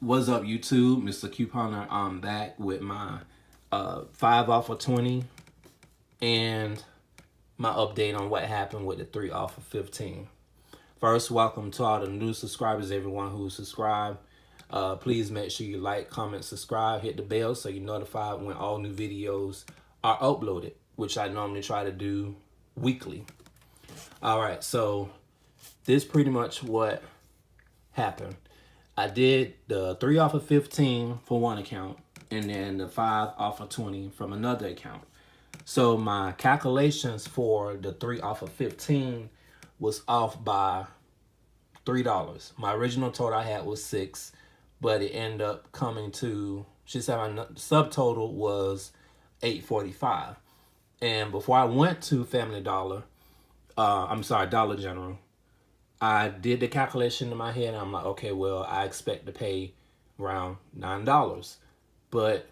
What's up, YouTube? Mr. Couponer. I'm back with my 5 off of 20 and my update on what happened with the 3 off of 15. First, welcome to all the new subscribers, everyone who subscribed. Please make sure you like, comment, subscribe, hit the bell so you're notified when all new videos are uploaded, which I normally try to do weekly. All right, so this pretty much what happened. I did the 3 off of 15 for one account and then the 5 off of 20 from another account. So my calculations for the 3 off of 15 was off by $3. My original total I had was 6, but it ended up coming to, she said my subtotal was $8.45. And before I went to Dollar General, I did the calculation in my head, and I'm like, okay, well, I expect to pay around $9. But,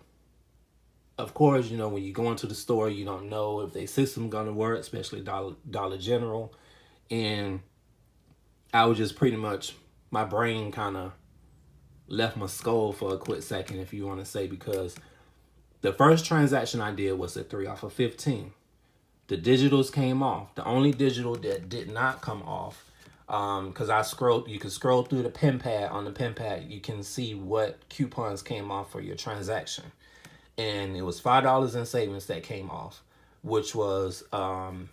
of course, you know, when you go into the store, you don't know if their system going to work, especially Dollar General. And I was just pretty much, my brain kind of left my skull for a quick second, if you want to say, because the first transaction I did was a 3 off of 15. The digitals came off. The only digital that did not come off, because you can scroll through the pen pad. On the pen pad, you can see what coupons came off for your transaction. And it was $5 in savings that came off, which was,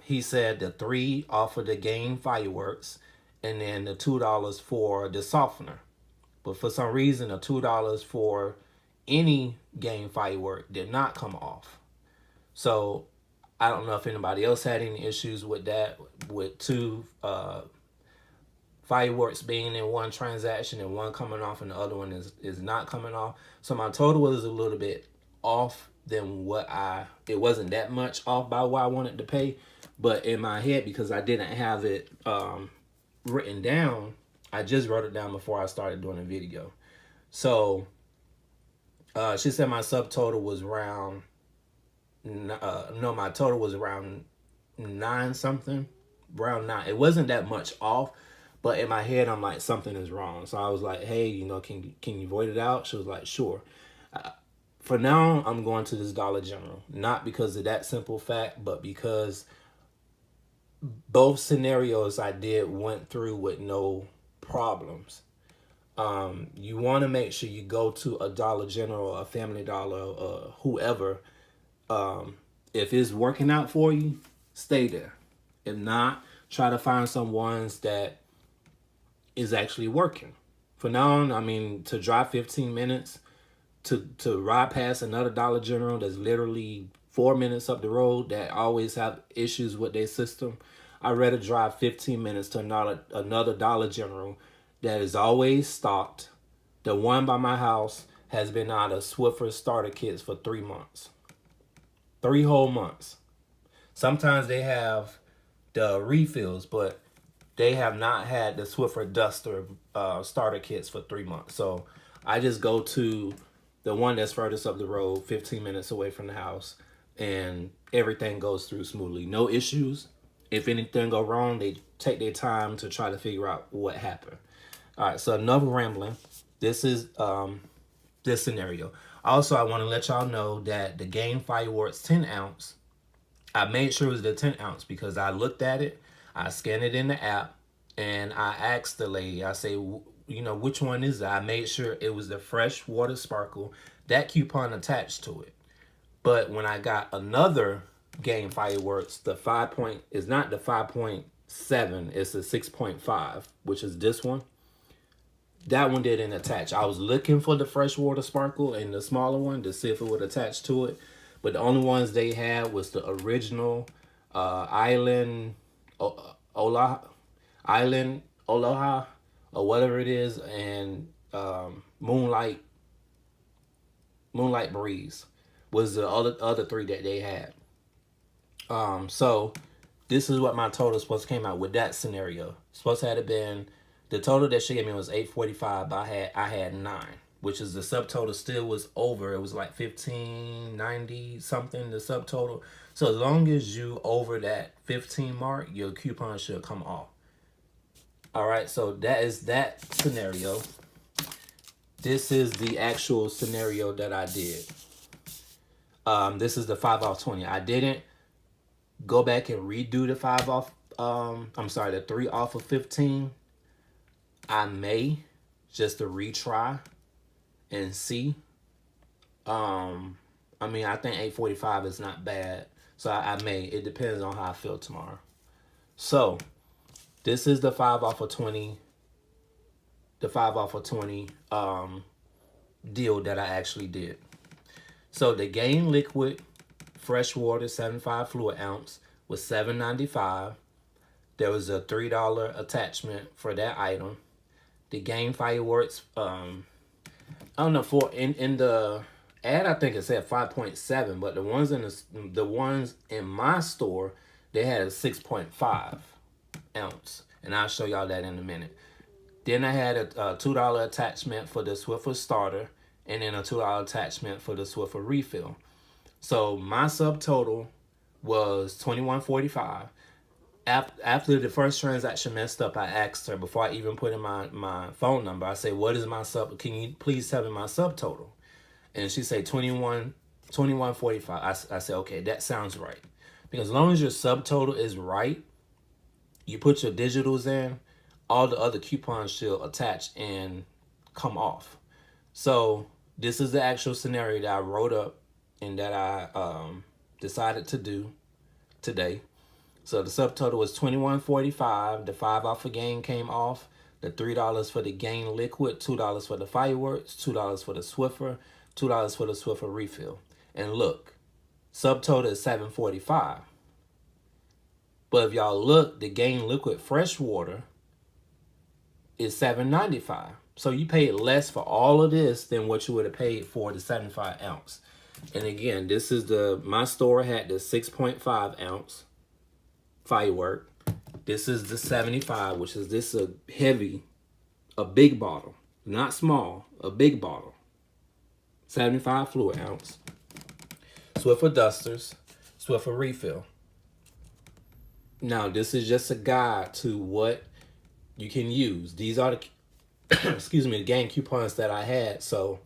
he said the 3 off of the game fireworks and then the $2 for the softener. But for some reason, the $2 for any game firework did not come off. So I don't know if anybody else had any issues with that, with 2 fireworks being in one transaction and one coming off and the other one is not coming off. So my total was a little bit off than what it wasn't that much off by what I wanted to pay. But in my head, because I didn't have it written down, I just wrote it down before I started doing the video. So she said my subtotal was around, my total was around 9 something, around 9. It wasn't that much off, but in my head, I'm like, something is wrong. So I was like, hey, you know, can you void it out? She was like, sure. For now, I'm going to this Dollar General, not because of that simple fact, but because both scenarios I did went through with no problems. You want to make sure you go to a Dollar General, a Family Dollar, whoever. If it's working out for you, stay there. If not, try to find some ones that is actually working. For now, I mean, to drive 15 minutes to ride past another Dollar General that's literally 4 minutes up the road that always have issues with their system, I'd rather drive 15 minutes to another Dollar General that is always stocked. The one by my house has been out of Swiffer starter kits for 3 months. 3 whole months. Sometimes they have the refills, but they have not had the Swiffer Duster starter kits for 3 months. So I just go to the one that's furthest up the road, 15 minutes away from the house, and everything goes through smoothly. No issues. If anything go wrong, they take their time to try to figure out what happened. All right, so enough rambling. This is this scenario. Also, I want to let y'all know that the game fireworks 10 ounce, I made sure it was the 10 ounce because I looked at it, I scanned it in the app, and I asked the lady, I say, you know, which one is that? I made sure it was the fresh water sparkle, that coupon attached to it. But when I got another game fireworks, the 5 point is not the 5.7, it's the 6.5, which is this one. That one didn't attach. I was looking for the freshwater sparkle and the smaller one to see if it would attach to it. But the only ones they had was the original Island Aloha, or whatever it is, and Moonlight Breeze was the other 3 that they had. So this is what my total supposed to came out with that scenario. Supposed to have been, the total that she gave me was $8.45, but I had 9, which is the subtotal still was over. It was like $15.90 something, the subtotal. So as long as you over that 15 mark, your coupon should come off. All right, so that is that scenario. this is the actual scenario that I did. This is the 5 off 20. I didn't go back and redo the 5 off. I'm sorry, the 3 off of 15. I may just to retry and see. I mean, I think 845 is not bad. So I may. It depends on how I feel tomorrow. So this is the 5 off of 20. The 5 off of 20 deal that I actually did. So the Gain Liquid Fresh Water 75 fluid ounce was $7.95. There was a $3 attachment for that item. The Gain Fireworks, I don't know, for in the ad I think it said 5.7, but the ones in my store, they had a 6.5 ounce, and I'll show y'all that in a minute. Then I had a $2 attachment for the Swiffer starter, and then a $2 attachment for the Swiffer refill. So my subtotal was $21.45. After the first transaction messed up, I asked her before I even put in my phone number. I say, "What is my sub? Can you please tell me my subtotal?" And she said $21.45. I said, "Okay, that sounds right." Because as long as your subtotal is right, you put your digitals in, all the other coupons should attach and come off. So this is the actual scenario that I wrote up and that I decided to do today. So the subtotal was $21.45. The 5 off of Gain came off. The $3 for the Gain Liquid, $2 for the Fireworks, $2 for the Swiffer, $2 for the Swiffer refill. And look, subtotal is $7.45. But if y'all look, the Gain Liquid Fresh Water is $7.95. So you paid less for all of this than what you would have paid for the 75 ounce. And again, this is my store had the 6.5 ounce Firework. This is the 75, which is this a big bottle, not small, a big bottle. 75 fluid ounce. Swiffer dusters, Swiffer refill. Now, this is just a guide to what you can use. These are the the Gain coupons that I had. So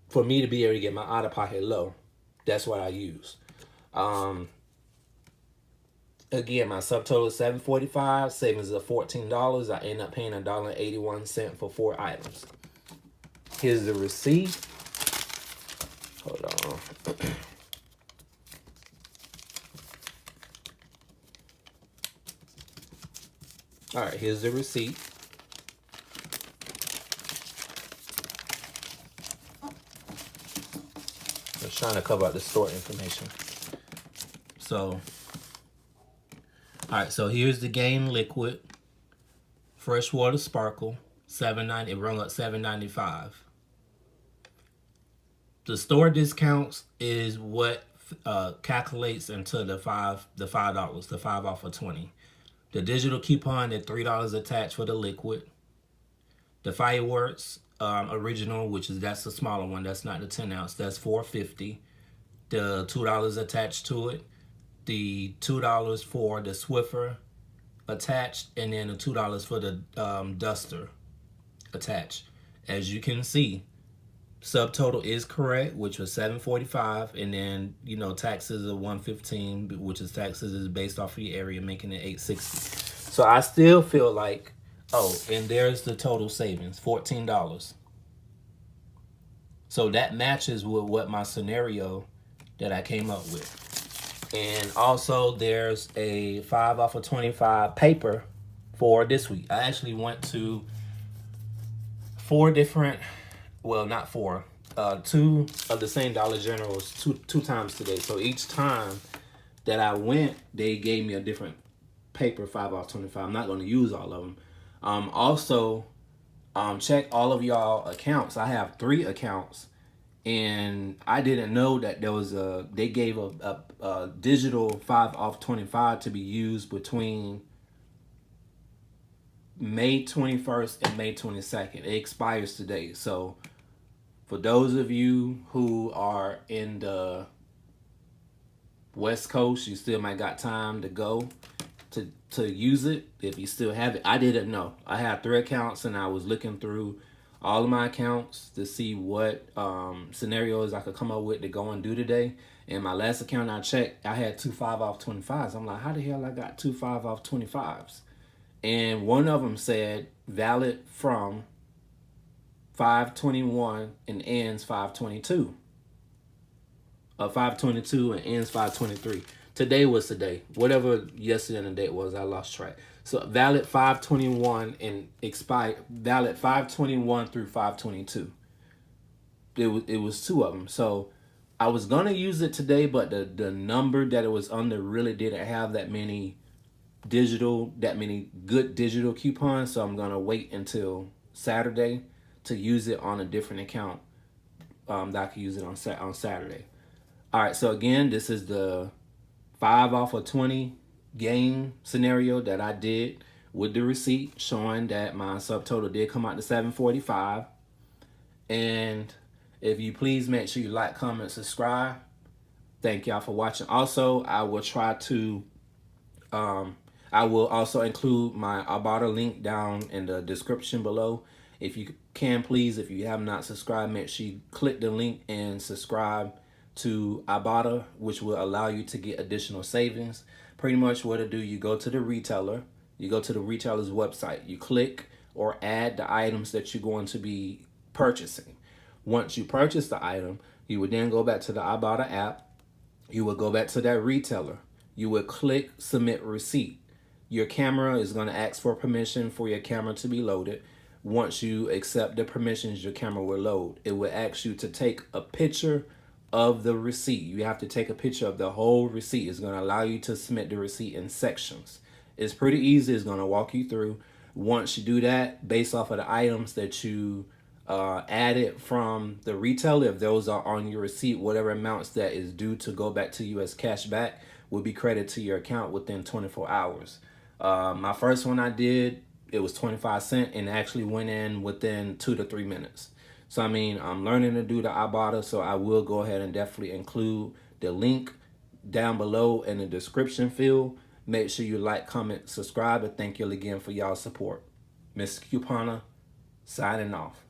for me to be able to get my out-of-pocket low, that's what I use. Again, my subtotal is $7.45. Savings of $14. I end up paying $1.81 for 4 items. Here's the receipt. Hold on. All right, here's the receipt. I'm trying to cover up the store information. So, all right, so here's the Gain Liquid Freshwater Sparkle, $7.90. It rung up $7.95. The store discounts is what calculates into the $5, the $5 off of 20. The digital coupon at $3 attached for the liquid. The Fireworks original, that's the smaller one. That's not the 10 ounce. That's $4.50. The $2 attached to it. The $2 for the Swiffer attached, and then the $2 for the duster attached. As you can see, subtotal is correct, which was $7.45, and then taxes of $115, which is taxes is based off of your area, making it $8.60. So I still feel like, and there's the total savings, $14. So that matches with what my scenario that I came up with. And also there's a 5 off of 25 paper for this week. I actually went to 4 different, well, not 4, 2 of the same Dollar Generals two times today. So each time that I went, they gave me a different paper 5 off 25. I'm not going to use all of them. Also, check all of y'all accounts. I have 3 accounts. And I didn't know that they gave a digital 5 off 25 to be used between May 21st and May 22nd. It expires today. So for those of you who are in the West Coast, you still might got time to go to use it if you still have it. I didn't know. I had 3 accounts and I was looking through all of my accounts to see what scenarios I could come up with to go and do today. And my last account I checked, I had 2 5 off 25s. I'm like, how the hell I got 2 5 off 25s? And one of them said valid from 521 and ends 522. 522 and ends 523. Today was the day. Whatever yesterday and the date was, I lost track. So valid 521 and expired valid 521 through 522. It was two of them. So I was gonna use it today, but the number that it was under really didn't have that many good digital coupons. So I'm gonna wait until Saturday to use it on a different account that I can use it on Saturday. All right, so again, this is the 5 off of 20 game scenario that I did with the receipt showing that my subtotal did come out to 745. And if you please make sure you like, comment, subscribe. Thank y'all for watching. Also, I will also include my ibotta link down in the description below. If you can, please, if you have not subscribed, make sure you click the link and subscribe to ibotta, which will allow you to get additional savings. Pretty much what to do, you go to the retailer's website, you click or add the items that you're going to be purchasing. Once you purchase the item, you would then go back to the ibotta app, you will go back to that retailer, you will click submit receipt. Your camera is going to ask for permission for your camera to be loaded. Once you accept the permissions, your camera will load. It will ask you to take a picture of the receipt. You have to take a picture of the whole receipt. It's going to allow you to submit the receipt in sections. It's pretty easy. It's going to walk you through. Once you do that, based off of the items that you added from the retailer, if those are on your receipt, whatever amounts that is due to go back to you as cash back will be credited to your account within 24 hours. My first one I did, it was 25 cents and actually went in within 2 to 3 minutes. So, I mean, I'm learning to do the ibotta, so I will go ahead and definitely include the link down below in the description field. Make sure you like, comment, subscribe, and thank you again for y'all support. Miss Couponer, signing off.